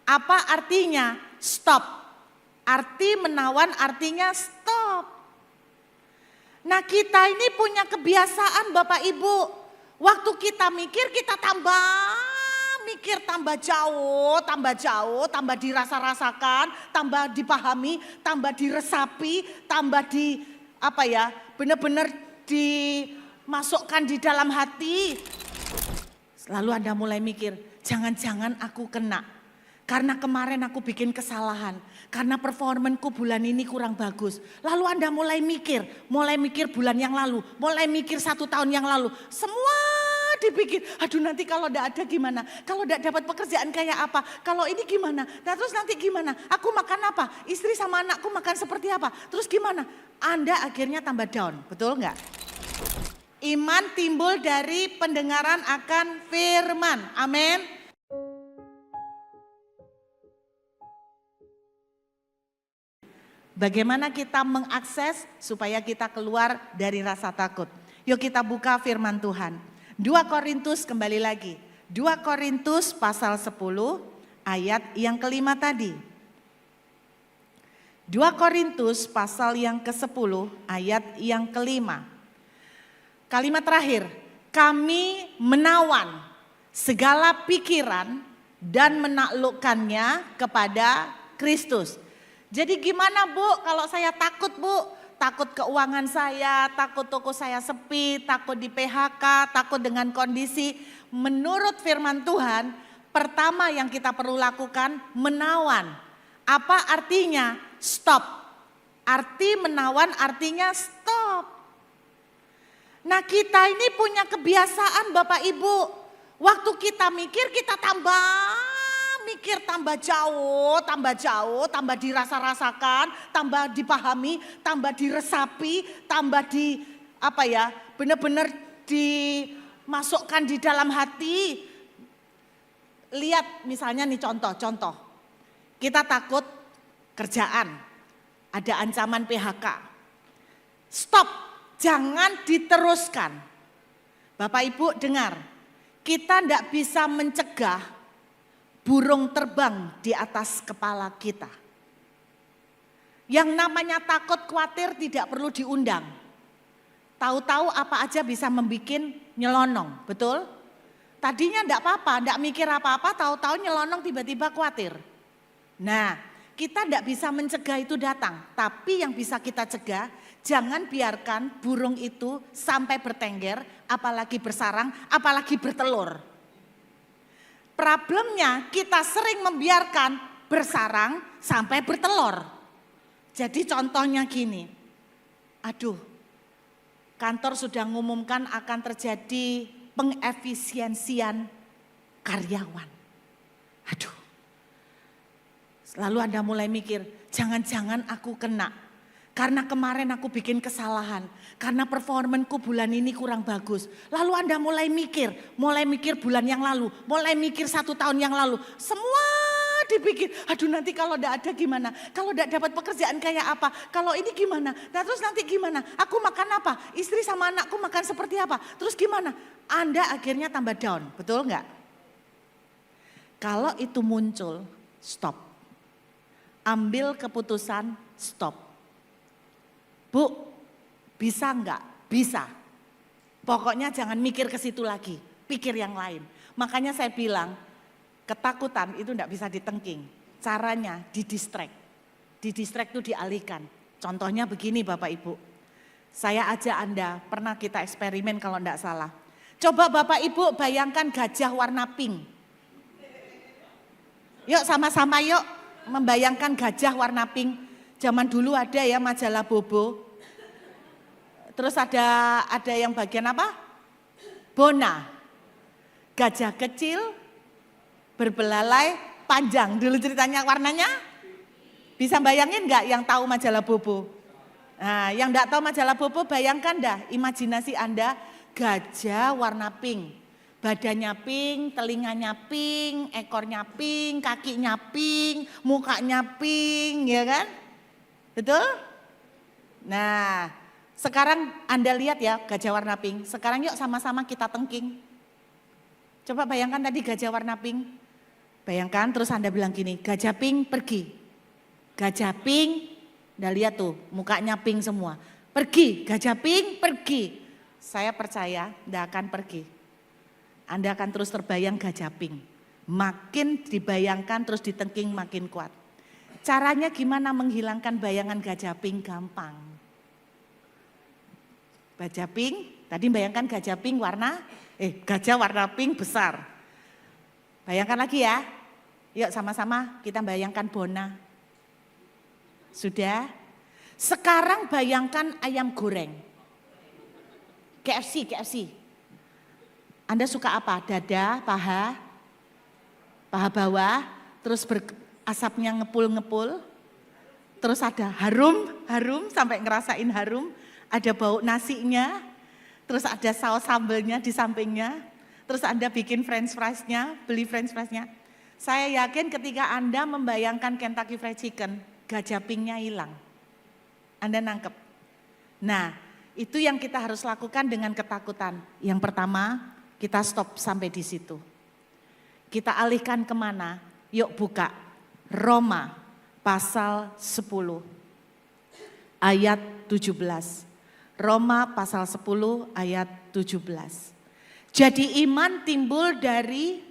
Apa artinya? Stop. Arti menawan artinya stop. Nah kita ini punya kebiasaan Bapak Ibu. Waktu kita mikir kita tambah mikir, tambah jauh, tambah dirasa-rasakan, tambah dipahami, tambah diresapi, tambah benar-benar dimasukkan di dalam hati. Lalu Anda mulai mikir, jangan-jangan aku kena. Karena kemarin aku bikin kesalahan. Karena performanku bulan ini kurang bagus. Lalu Anda mulai mikir bulan yang lalu. Mulai mikir 1 tahun yang lalu. Semua dipikir, aduh nanti kalau tidak ada gimana. Kalau tidak dapat pekerjaan kayak apa. Kalau ini gimana. Nah terus nanti gimana. Aku makan apa. Istri sama anakku makan seperti apa. Terus gimana. Anda akhirnya tambah down. Betul enggak? Iman timbul dari pendengaran akan firman. Amin. Bagaimana kita mengakses supaya kita keluar dari rasa takut. Yuk kita buka firman Tuhan. 2 Korintus kembali lagi. 2 Korintus pasal 10 ayat yang kelima tadi. 2 Korintus pasal yang ke-10 ayat yang kelima. Kalimat terakhir. Kami menawan segala pikiran dan menaklukkannya kepada Kristus. Jadi gimana Bu kalau saya takut Bu? Takut keuangan saya, takut toko saya sepi, takut di PHK, takut dengan kondisi. Menurut firman Tuhan, pertama yang kita perlu lakukan menawan. Apa artinya? Stop. Arti menawan artinya stop. Nah kita ini punya kebiasaan Bapak Ibu. Waktu kita mikir kita tambah jauh, tambah dirasa-rasakan, tambah dipahami, tambah diresapi, tambah benar-benar dimasukkan di dalam hati. Lihat misalnya nih contoh. Kita takut kerjaan, ada ancaman PHK. Stop, jangan diteruskan. Bapak Ibu dengar, kita tidak bisa mencegah burung terbang di atas kepala kita. Yang namanya takut khawatir tidak perlu diundang. Tahu-tahu apa aja bisa membuat nyelonong, betul? Tadinya enggak apa-apa, enggak mikir apa-apa, tahu-tahu nyelonong tiba-tiba khawatir. Nah, kita enggak bisa mencegah itu datang, tapi yang bisa kita cegah, jangan biarkan burung itu sampai bertengger, apalagi bersarang, apalagi bertelur. Problemnya kita sering membiarkan bersarang sampai bertelur. Jadi contohnya gini, aduh kantor sudah mengumumkan akan terjadi pengefisiensian karyawan. Aduh, lalu Anda mulai mikir, jangan-jangan aku kena. Karena kemarin aku bikin kesalahan, karena performanku bulan ini kurang bagus. Lalu Anda mulai mikir bulan yang lalu, mulai mikir 1 tahun yang lalu. Semua dipikir, aduh nanti kalau tidak ada gimana, kalau tidak dapat pekerjaan kayak apa, kalau ini gimana, nah terus nanti gimana, aku makan apa, istri sama anakku makan seperti apa, terus gimana. Anda akhirnya tambah down, betul enggak? Kalau itu muncul, stop. Ambil keputusan, stop. Bu, bisa enggak? Bisa. Pokoknya jangan mikir ke situ lagi, pikir yang lain. Makanya saya bilang, ketakutan itu enggak bisa ditengking. Caranya didistract. Didistract itu dialihkan. Contohnya begini Bapak Ibu. Saya ajak Anda, pernah kita eksperimen kalau enggak salah. Coba Bapak Ibu bayangkan gajah warna pink. Yuk sama-sama yuk membayangkan gajah warna pink. Zaman dulu ada ya majalah Bobo. Terus ada yang bagian apa? Bona. Gajah kecil berbelalai panjang. Dulu ceritanya warnanya. Bisa bayangin enggak yang tahu majalah Bobo? Nah, yang enggak tahu majalah Bobo bayangkan dah imajinasi Anda gajah warna pink. Badannya pink, telinganya pink, ekornya pink, kakinya pink, mukanya pink, ya kan? Betul? Nah, sekarang Anda lihat ya gajah warna pink. Sekarang yuk sama-sama kita tengking. Coba bayangkan tadi gajah warna pink. Bayangkan terus Anda bilang gini, gajah pink pergi. Gajah pink, Anda lihat tuh mukanya pink semua. Pergi, gajah pink pergi. Saya percaya Anda akan pergi. Anda akan terus terbayang gajah pink. Makin dibayangkan terus ditengking makin kuat. Caranya gimana menghilangkan bayangan gajah pink? Gampang. Gajah pink, tadi bayangkan gajah pink gajah warna pink besar. Bayangkan lagi ya, yuk sama-sama kita bayangkan Bona. Sudah? Sekarang bayangkan ayam goreng. KFC. Anda suka apa? Dada, paha bawah, terus asapnya ngepul-ngepul. Terus ada harum sampai ngerasain harum. Ada bau nasinya, terus ada saus sambelnya di sampingnya. Terus Anda bikin french fries-nya, beli french fries-nya. Saya yakin ketika Anda membayangkan Kentucky Fried Chicken, gajah pink-nya hilang. Anda nangkep. Nah, itu yang kita harus lakukan dengan ketakutan. Yang pertama, kita stop sampai di situ. Kita alihkan kemana? Yuk buka Roma pasal 10 ayat 17. Roma pasal 10 ayat 17. Jadi iman timbul dari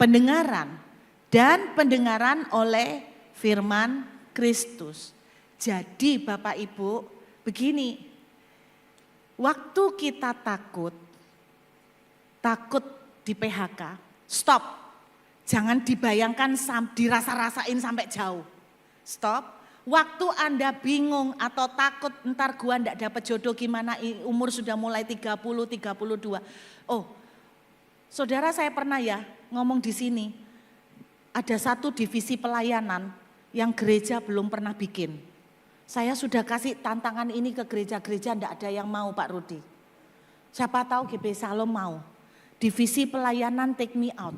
pendengaran dan pendengaran oleh firman Kristus. Jadi Bapak Ibu begini, waktu kita takut di PHK, stop. Jangan dibayangkan, dirasa-rasain sampai jauh. Stop. Waktu Anda bingung atau takut ntar gua ndak dapat jodoh gimana, umur sudah mulai 30, 32. Oh, saudara saya pernah ya ngomong di sini, ada satu divisi pelayanan yang gereja belum pernah bikin. Saya sudah kasih tantangan ini ke gereja-gereja, enggak ada yang mau Pak Rudi. Siapa tahu GB Salom mau. Divisi pelayanan take me out.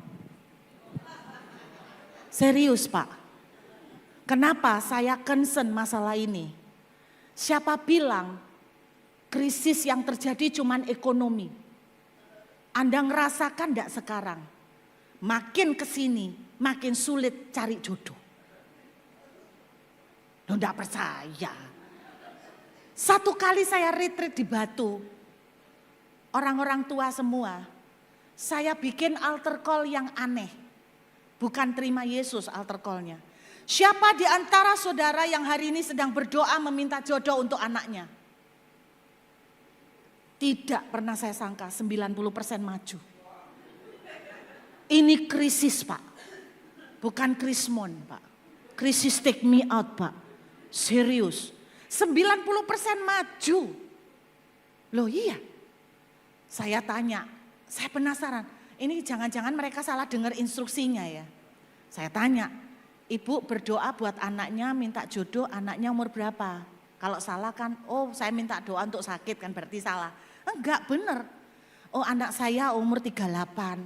Serius Pak. Kenapa saya concern masalah ini? Siapa bilang krisis yang terjadi cuman ekonomi? Anda ngerasakan enggak sekarang? Makin kesini, makin sulit cari jodoh. Loh enggak percaya. Satu kali saya retreat di Batu. Orang-orang tua semua. Saya bikin altar call yang aneh. Bukan terima Yesus altar call-nya. Siapa di antara saudara yang hari ini sedang berdoa meminta jodoh untuk anaknya? Tidak pernah saya sangka 90% maju. Ini krisis Pak. Bukan krismon Pak. Krisis take me out Pak. Serius. 90% maju. Loh iya. Saya tanya, saya penasaran. Ini jangan-jangan mereka salah dengar instruksinya ya. Saya tanya, ibu berdoa buat anaknya minta jodoh, anaknya umur berapa? Kalau salah kan, oh saya minta doa untuk sakit kan berarti salah. Enggak bener. Oh anak saya umur 38.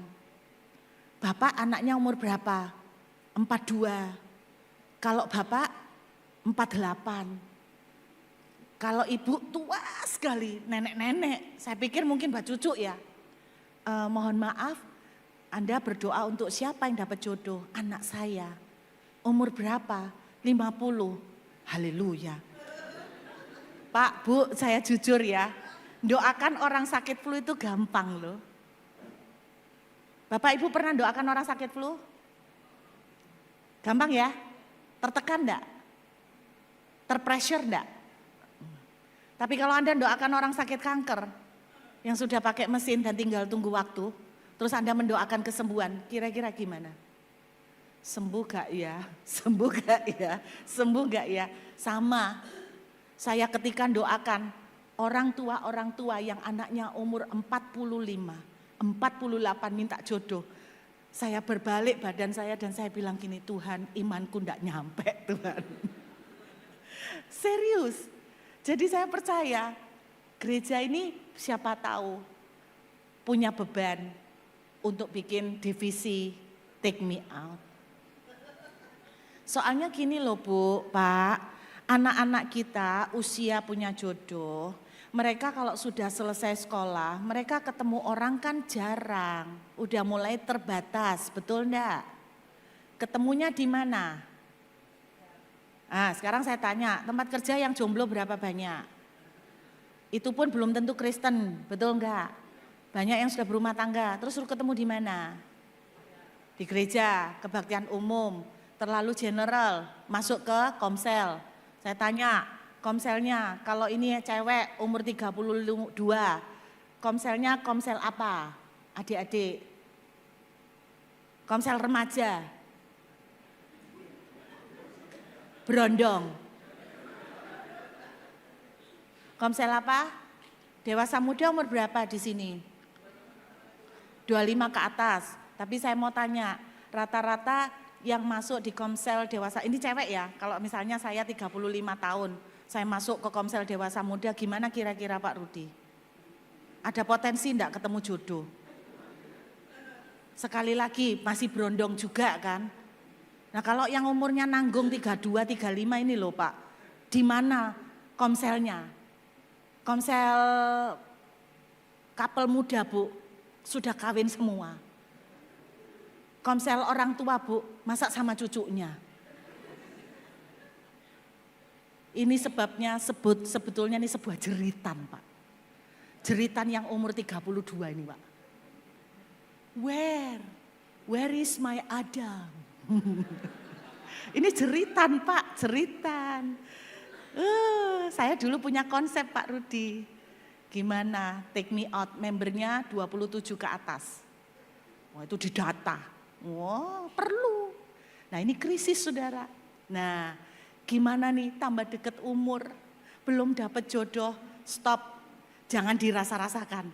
Bapak anaknya umur berapa? 42. Kalau bapak 48. Kalau ibu tua sekali, nenek-nenek. Saya pikir mungkin mbak cucu ya. Mohon maaf, Anda berdoa untuk siapa yang dapat jodoh? Anak saya. Umur berapa? 50. Haleluya. Pak, Bu, saya jujur ya. Doakan orang sakit flu itu gampang loh. Bapak Ibu pernah doakan orang sakit flu? Gampang ya? Tertekan enggak? Terpressure enggak? Tapi kalau Anda doakan orang sakit kanker yang sudah pakai mesin dan tinggal tunggu waktu, terus Anda mendoakan kesembuhan, kira-kira gimana? Sembuh gak ya? Sembuh gak ya? Sembuh gak ya? Sama, saya ketika doakan orang tua yang anaknya umur 45, 48 minta jodoh. Saya berbalik badan saya dan saya bilang gini, Tuhan imanku gak nyampe Tuhan. Serius. Jadi saya percaya gereja ini siapa tahu punya beban untuk bikin divisi take me out. Soalnya gini loh Bu, Pak, anak-anak kita usia punya jodoh, mereka kalau sudah selesai sekolah, mereka ketemu orang kan jarang, udah mulai terbatas, betul enggak? ketemunya di mana? Nah, sekarang saya tanya, tempat kerja yang jomblo berapa banyak? Itu pun belum tentu Kristen, betul enggak? Banyak yang sudah berumah tangga, terus suruh ketemu di mana? Di gereja, kebaktian umum, terlalu general, masuk ke komsel. Saya tanya, komselnya kalau ini cewek umur 32, komselnya komsel apa? Adik-adik. Komsel remaja. Berondong. Komsel apa? Dewasa muda umur berapa di sini? 25 ke atas. Tapi saya mau tanya, rata-rata yang masuk di komsel dewasa, ini cewek ya, kalau misalnya saya 35 tahun, saya masuk ke komsel dewasa muda, gimana kira-kira Pak Rudi? Ada potensi enggak ketemu jodoh? Sekali lagi masih berondong juga kan? Nah kalau yang umurnya nanggung 32, 35 ini loh Pak, di mana komselnya? Komsel couple muda Bu, sudah kawin semua. Komsel orang tua Bu, masak sama cucunya. Ini sebabnya sebetulnya ini sebuah jeritan Pak. Jeritan yang umur 32 ini Pak. Where is my Adam? Ini jeritan Pak, jeritan. Saya dulu punya konsep Pak Rudi. Gimana take me out, membernya 27 ke atas. Wah itu didata. Wah perlu. Nah ini krisis saudara. Nah gimana nih tambah deket umur, belum dapat jodoh, stop. Jangan dirasa-rasakan.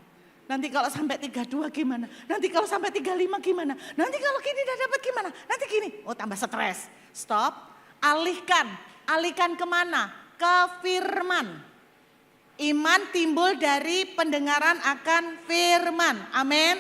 Nanti kalau sampai 32 gimana? Nanti kalau sampai 35 gimana? Nanti kalau gini udah dapat gimana? Nanti gini, oh tambah stres. Stop, alihkan kemana? Ke firman. Iman timbul dari pendengaran akan firman. Amin.